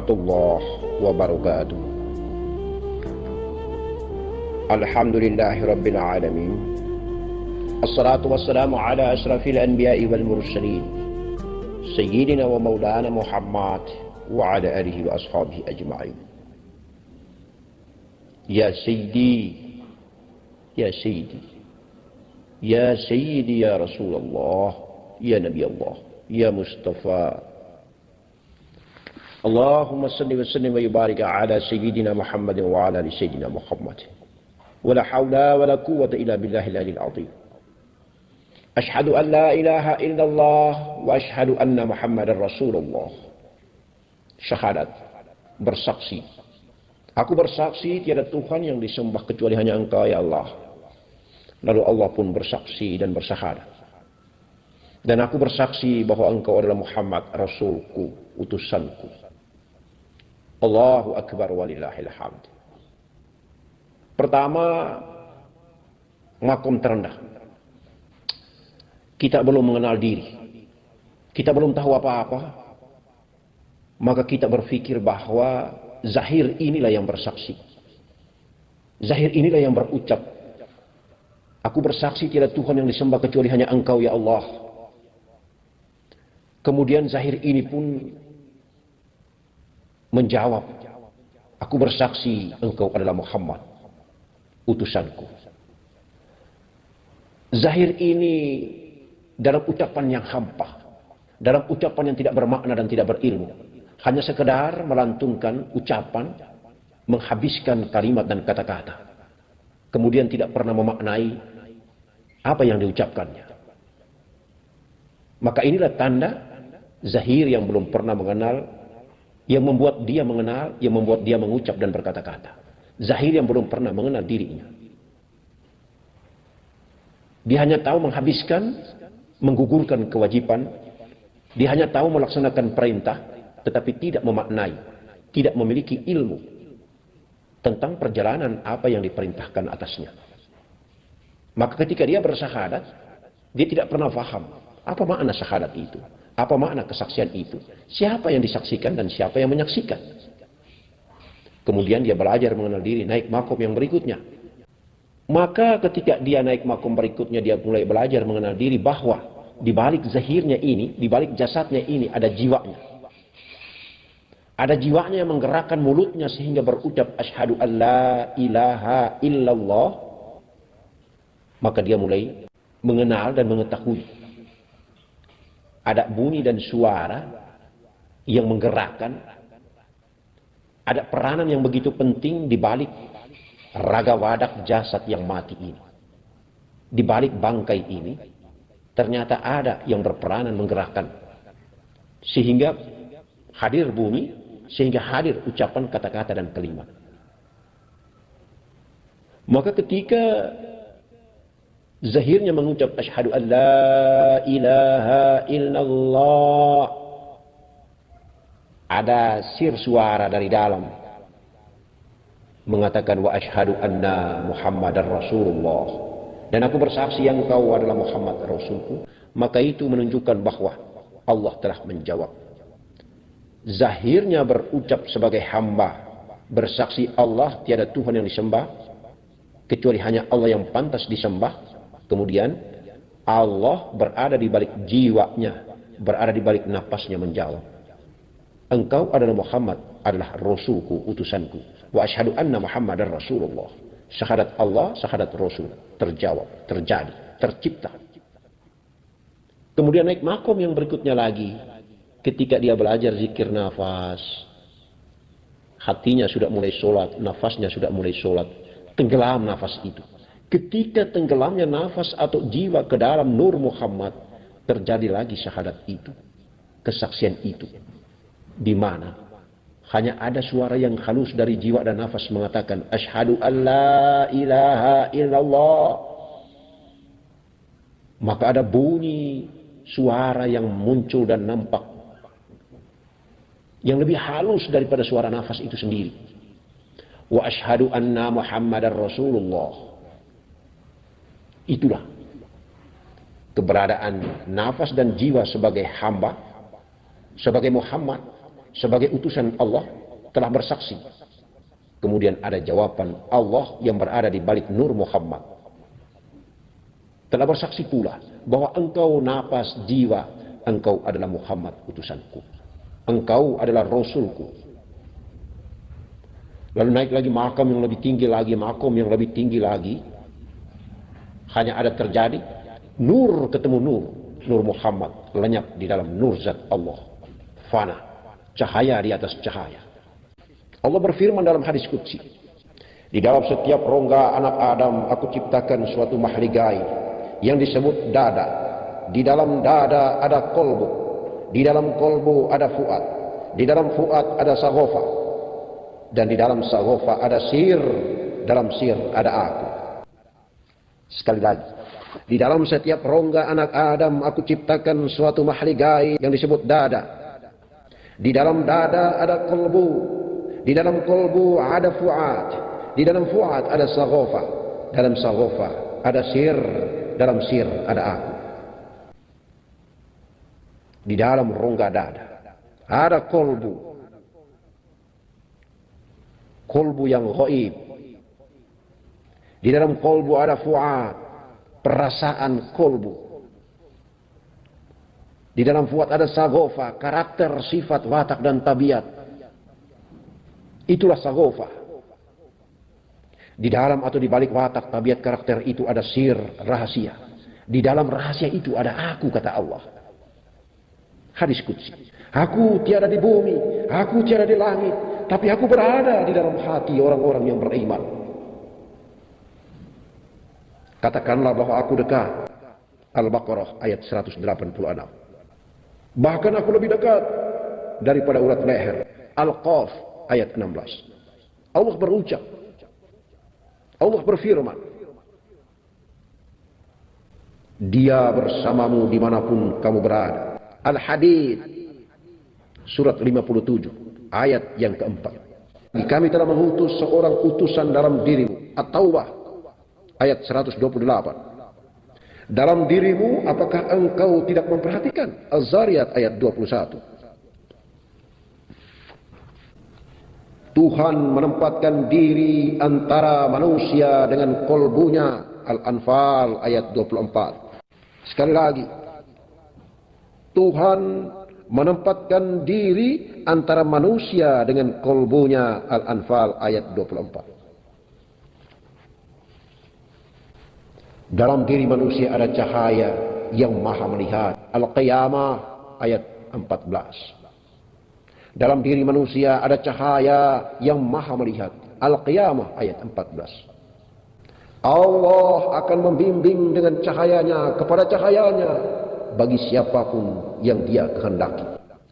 warahmatullahi wabarakatuh. Alhamdulillahi rabbil alamin. Assalatu wassalamu ala asrafil anbiya'i wal mursalin sayyidina wa maulana Muhammad wa ala alihi wa ashabihi ajma'in. Ya sayyidi, ya sayyidi, ya sayyidi, ya Rasulullah, ya Nabi Allah, ya Mustafa. Allahumma salli wa sallim wa yubarik ala sayyidina Muhammadin wa ala ali sayyidina Muhammad. Wala hawla wala quwwata illa billahil aliyil azim. Ashhadu an la ilaha illallah wa ashhadu anna Muhammadar Rasulullah. Syahadat, bersaksi. Aku bersaksi tiada Tuhan yang disembah kecuali hanya Engkau ya Allah. Lalu Allah pun bersaksi dan bersyahadat. Dan aku bersaksi bahwa Engkau adalah Muhammad Rasulku, utusanku. Allahu Akbar walillahil hamd. Pertama, makom terendah. Kita belum mengenal diri. Kita belum tahu apa-apa. Maka kita berpikir bahwa zahir inilah yang bersaksi. Zahir inilah yang berucap. Aku bersaksi tiada Tuhan yang disembah kecuali hanya Engkau ya Allah. Kemudian zahir ini pun menjawab. Aku bersaksi Engkau adalah Muhammad, utusanku. Zahir ini dalam ucapan yang hampa, dalam ucapan yang tidak bermakna dan tidak berilmu, hanya sekedar melantungkan ucapan, menghabiskan kalimat dan kata-kata, kemudian tidak pernah memaknai apa yang diucapkannya. Maka inilah tanda zahir yang belum pernah mengenal, yang membuat dia mengenal, yang membuat dia mengucap dan berkata-kata. Zahir yang belum pernah mengenal dirinya. Dia hanya tahu menghabiskan, menggugurkan kewajiban. Dia hanya tahu melaksanakan perintah, tetapi tidak memaknai, tidak memiliki ilmu tentang perjalanan apa yang diperintahkan atasnya. Maka ketika dia bersyahadat, dia tidak pernah faham apa makna syahadat itu, apa makna kesaksian itu, siapa yang disaksikan dan siapa yang menyaksikan. Kemudian dia belajar mengenal diri, naik makom yang berikutnya. Maka ketika dia naik makom berikutnya, dia mulai belajar mengenal diri bahwa di balik zahirnya ini, di balik jasadnya ini ada jiwanya. Ada jiwanya yang menggerakkan mulutnya sehingga berucap asyhadu an la ilaha illallah. Maka dia mulai mengenal dan mengetahui ada bunyi dan suara yang menggerakkan, ada peranan yang begitu penting di balik raga wadak jasad yang mati ini. Di balik bangkai ini, ternyata ada yang berperanan menggerakkan. Sehingga hadir bunyi, sehingga hadir ucapan kata-kata dan kalimat. Maka ketika zahirnya mengucap asyhadu an la ilaha illallah, ada sir suara dari dalam mengatakan wa asyhadu anna Muhammadar Rasulullah, dan aku bersaksi yang Engkau adalah Muhammad Rasulku. Maka itu menunjukkan bahwa Allah telah menjawab. Zahirnya berucap sebagai hamba, bersaksi Allah tiada Tuhan yang disembah kecuali hanya Allah yang pantas disembah. Kemudian Allah berada di balik jiwanya, berada di balik napasnya menjawab, Engkau adalah Muhammad, adalah Rasulku, utusanku. Wa asyhadu anna Muhammadar Rasulullah. Syahadat Allah, syahadat Rasul terjawab, terjadi, tercipta. Kemudian naik makom yang berikutnya lagi. Ketika dia belajar zikir nafas, hatinya sudah mulai sholat, nafasnya sudah mulai sholat, tenggelam nafas itu. Ketika tenggelamnya nafas atau jiwa ke dalam nur Muhammad, terjadi lagi syahadat itu, kesaksian itu. Di mana hanya ada suara yang halus dari jiwa dan nafas mengatakan asyhadu an la ilaha illallah. Maka ada bunyi suara yang muncul dan nampak yang lebih halus daripada suara nafas itu sendiri. Wa asyhadu anna Muhammadar Rasulullah. Itulah keberadaan nafas dan jiwa sebagai hamba, sebagai Muhammad, sebagai utusan Allah telah bersaksi. Kemudian ada jawaban Allah yang berada di balik Nur Muhammad. Telah bersaksi pula bahwa engkau napas jiwa, engkau adalah Muhammad utusanku. Engkau adalah Rasulku. Lalu naik lagi makam yang lebih tinggi lagi, makam yang lebih tinggi lagi. Hanya ada terjadi nur ketemu nur. Nur Muhammad lenyap di dalam nur zat Allah. Fana. Cahaya di atas cahaya. Allah berfirman dalam hadis qudsi, di dalam setiap rongga anak Adam aku ciptakan suatu makhluk gaib yang disebut dada. Di dalam dada ada kolbu. Di dalam kolbu ada fuad. Di dalam fuad ada sagofa. Dan di dalam sagofa ada sir. Dalam sir ada aku. Sekali lagi. Di dalam setiap rongga anak Adam aku ciptakan suatu makhluk gaib yang disebut dada. Di dalam dada ada kolbu. Di dalam kolbu ada fuad. Di dalam fuad ada sagofa. Dalam sagofa ada sir. Dalam sir ada aku. Di dalam rongga dada ada kolbu. Kolbu yang ghaib. Di dalam kolbu ada fuad. Perasaan kolbu. Di dalam fuad ada sagofa. Karakter, sifat, watak dan tabiat. Itulah sagofa. Di dalam atau di balik watak, tabiat, karakter itu ada sir, rahasia. Di dalam rahasia itu ada aku, kata Allah. Hadis qudsi. Aku tiada di bumi, aku tiada di langit, tapi aku berada di dalam hati orang-orang yang beriman. Katakanlah bahwa aku dekat. Al-Baqarah ayat 186. Bahkan aku lebih dekat daripada urat leher. Al-Qaf ayat 16. Allah berucap. Allah berfirman. Dia bersamamu dimanapun kamu berada. Al-Hadid surat 57 ayat yang keempat. Kami telah mengutus seorang utusan dalam dirimu. At-Taubah ayat 128. Dalam dirimu apakah engkau tidak memperhatikan? Az-Zariyat ayat 21. Tuhan menempatkan diri antara manusia dengan kolbunya. Al-Anfal ayat 24. Sekali lagi. Tuhan menempatkan diri antara manusia dengan kolbunya. Al-Anfal ayat 24. Dalam diri manusia ada cahaya yang maha melihat. Al-Qiyamah ayat 14. Dalam diri manusia ada cahaya yang maha melihat. Al-Qiyamah ayat 14. Allah akan membimbing dengan cahayanya kepada cahayanya bagi siapapun yang dia kehendaki.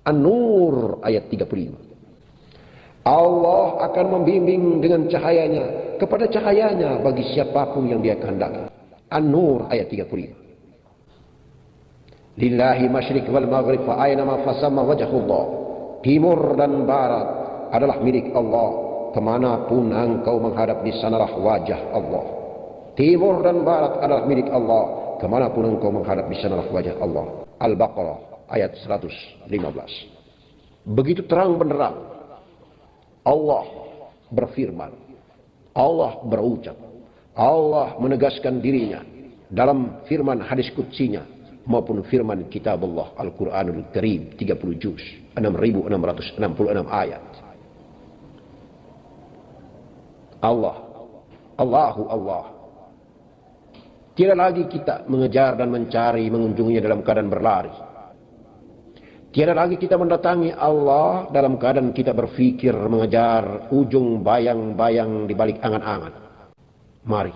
An-Nur ayat 35. Allah akan membimbing dengan cahayanya kepada cahayanya bagi siapapun yang dia kehendaki. An-Nur ayat 35. Lillahi masyriq wal maghrib fa aynama fasamma wajhullah. Timur dan barat adalah milik Allah. Kemanapun engkau menghadap, di sanalah wajah Allah. Timur dan barat adalah milik Allah. Kemanapun engkau menghadap, di sanalah wajah Allah. Al-Baqarah ayat 115. Begitu terang benderang. Allah berfirman. Allah berucap. Allah menegaskan dirinya dalam firman hadis qudsinya maupun firman kitab Allah Al-Quranul Karim 30 juz 6666 ayat. Allah. Tidak lagi kita mengejar dan mencari, mengunjunginya dalam keadaan berlari. Tidak lagi kita mendatangi Allah dalam keadaan kita berfikir mengejar ujung bayang-bayang di balik angan-angan. Mari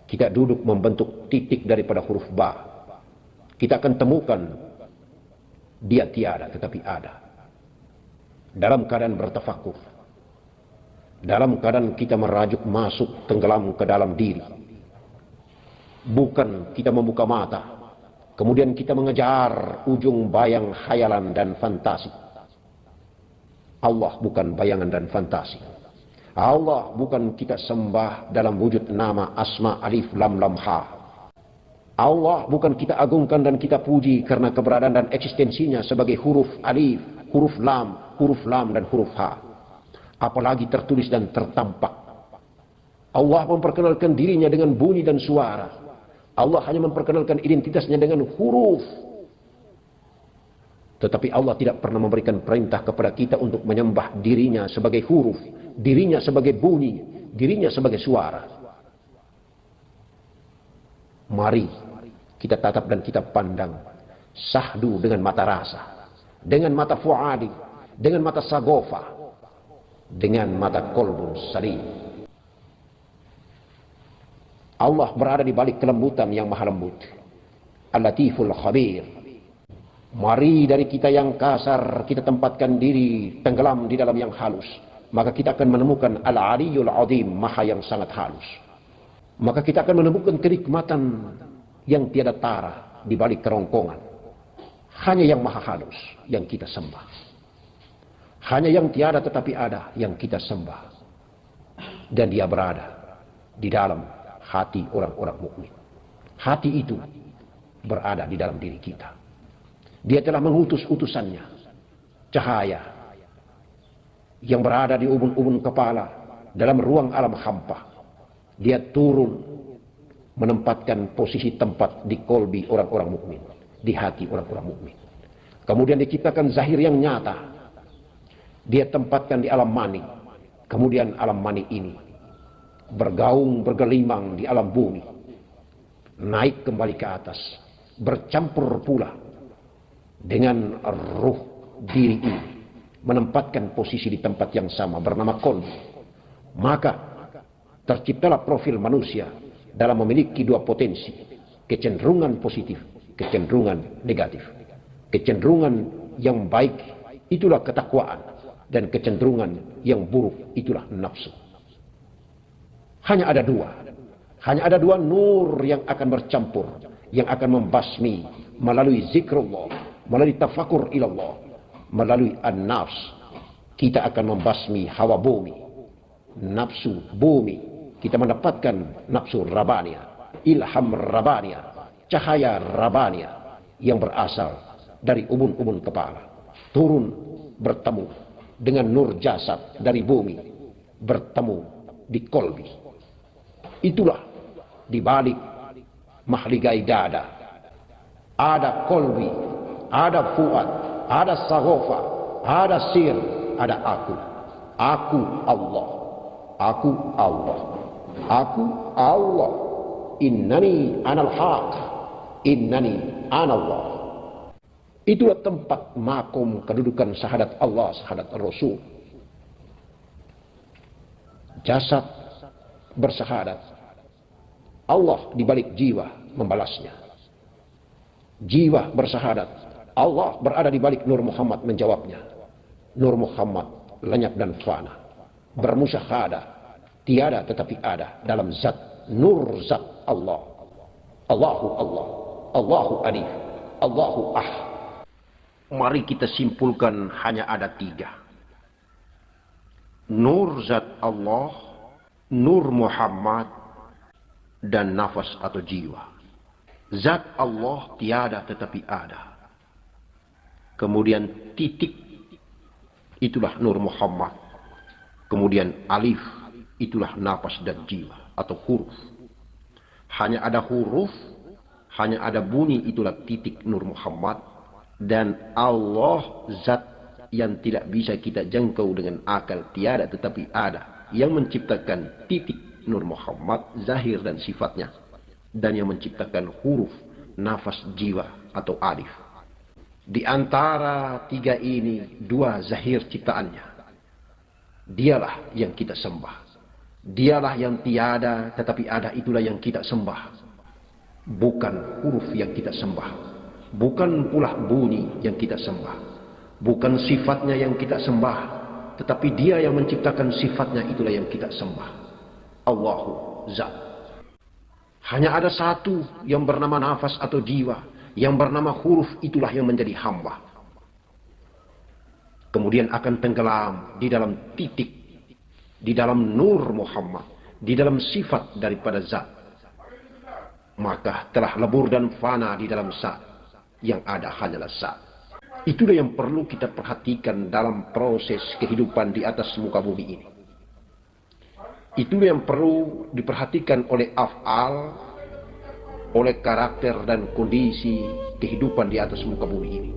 kita duduk membentuk titik daripada huruf ba. Kita akan temukan dia tiada tetapi ada. Dalam keadaan bertafakur. Dalam keadaan kita merajuk masuk tenggelam ke dalam diri. Bukan kita membuka mata. Kemudian kita mengejar ujung bayang khayalan dan fantasi. Allah bukan bayangan dan fantasi. Allah bukan kita sembah dalam wujud nama asma alif lam lam ha. Allah bukan kita agungkan dan kita puji karena keberadaan dan eksistensinya sebagai huruf alif huruf lam dan huruf H. Apalagi tertulis dan tertampak. Allah memperkenalkan dirinya dengan bunyi dan suara. Allah hanya memperkenalkan identitasnya dengan huruf. Tetapi Allah tidak pernah memberikan perintah kepada kita untuk menyembah dirinya sebagai huruf, dirinya sebagai bunyi, dirinya sebagai suara. Mari kita tatap dan kita pandang sahdu dengan mata rasa, dengan mata fuadi, dengan mata sagofa, dengan mata kolbun salim. Allah berada di balik kelembutan yang maha lembut. Al-Latiful Khabir. Mari dari kita yang kasar, kita tempatkan diri tenggelam di dalam yang halus. Maka kita akan menemukan Al-Aliyul Azim, maha yang sangat halus. Maka kita akan menemukan kenikmatan yang tiada tara di balik kerongkongan. Hanya yang maha halus yang kita sembah. Hanya yang tiada tetapi ada yang kita sembah. Dan dia berada di dalam hati orang-orang mukmin. Hati itu berada di dalam diri kita. Dia telah mengutus utusannya, cahaya yang berada di ubun-ubun kepala dalam ruang alam hampa. Dia turun menempatkan posisi tempat di kolbi orang-orang mukmin, di hati orang-orang mukmin. Kemudian diciptakan zahir yang nyata. Dia tempatkan di alam mani. Kemudian alam mani ini bergaung, bergelimang di alam bumi. Naik kembali ke atas, bercampur pula dengan ruh diri ini, menempatkan posisi di tempat yang sama bernama kon. Maka terciptalah profil manusia dalam memiliki dua potensi, kecenderungan positif, kecenderungan negatif. Kecenderungan yang baik itulah ketakwaan, dan kecenderungan yang buruk itulah nafsu. Hanya ada dua nur yang akan bercampur, yang akan membasmi melalui zikrullah, melalui tafakur ilallah, melalui an-nafs. Kita akan membasmi hawa bumi, nafsu bumi. Kita mendapatkan nafsu rabania, ilham rabania, cahaya rabania yang berasal dari ubun-ubun kepala. Turun bertemu dengan nur jasad dari bumi, bertemu di kolbi. Itulah di balik mahligai dada ada kolbi, ada fuad, ada sagofa, ada sir, ada aku. Aku Allah. Aku Allah. Aku Allah. Innani anal haq. Innani anallah. Itulah tempat makom kedudukan syahadat Allah, syahadat Rasul. Jasad bersyahadat. Allah di balik jiwa membalasnya. Jiwa bersyahadat. Allah berada di balik Nur Muhammad menjawabnya. Nur Muhammad lenyap dan fana. Bermusyahadah. Tiada tetapi ada dalam zat. Nur zat Allah. Allahu Allah. Allahu Alif. Allahu Ah. Mari kita simpulkan hanya ada tiga. Nur zat Allah, Nur Muhammad, dan nafas atau jiwa. Zat Allah tiada tetapi ada. Kemudian titik, itulah Nur Muhammad. Kemudian alif, itulah nafas dan jiwa atau huruf. Hanya ada huruf, hanya ada bunyi, itulah titik Nur Muhammad. Dan Allah zat yang tidak bisa kita jangkau dengan akal, tiada tetapi ada, yang menciptakan titik Nur Muhammad, zahir dan sifatnya, dan yang menciptakan huruf, nafas, jiwa atau alif. Di antara tiga ini, dua zahir ciptaannya. Dialah yang kita sembah. Dialah yang tiada tetapi ada, itulah yang kita sembah. Bukan huruf yang kita sembah. Bukan pula bunyi yang kita sembah. Bukan sifatnya yang kita sembah. Tetapi dia yang menciptakan sifatnya, itulah yang kita sembah. Allahu Zat. Hanya ada satu yang bernama nafas atau jiwa. Yang bernama huruf, itulah yang menjadi hamba. Kemudian akan tenggelam di dalam titik. Di dalam Nur Muhammad. Di dalam sifat daripada Zat. Maka telah lebur dan fana di dalam Zat. Yang ada hanyalah Zat. Itulah yang perlu kita perhatikan dalam proses kehidupan di atas muka bumi ini. Itulah yang perlu diperhatikan oleh af'al, oleh karakter dan kondisi kehidupan di atas muka bumi ini.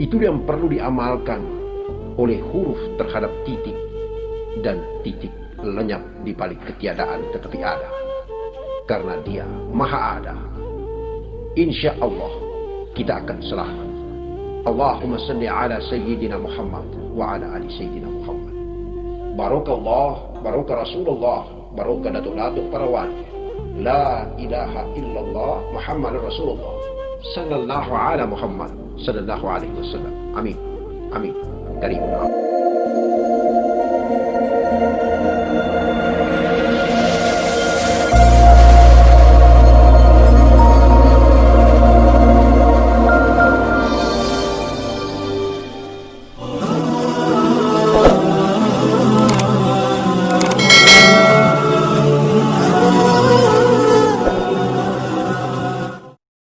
Itulah yang perlu diamalkan oleh huruf terhadap titik, dan titik lenyap di balik ketiadaan tetapi ada. Karena dia maha ada. Insya Allah kita akan selamat. Allahumma salli ala Sayyidina Muhammad wa ala ali Sayyidina Muhammad. Barakallah, baraka Rasulullah, baraka datuk-datuk para wali. La ilaha illallah Muhammad Rasulullah sallallahu ala Muhammad sallallahu alaihi wasallam. Amin. Amin. Karim.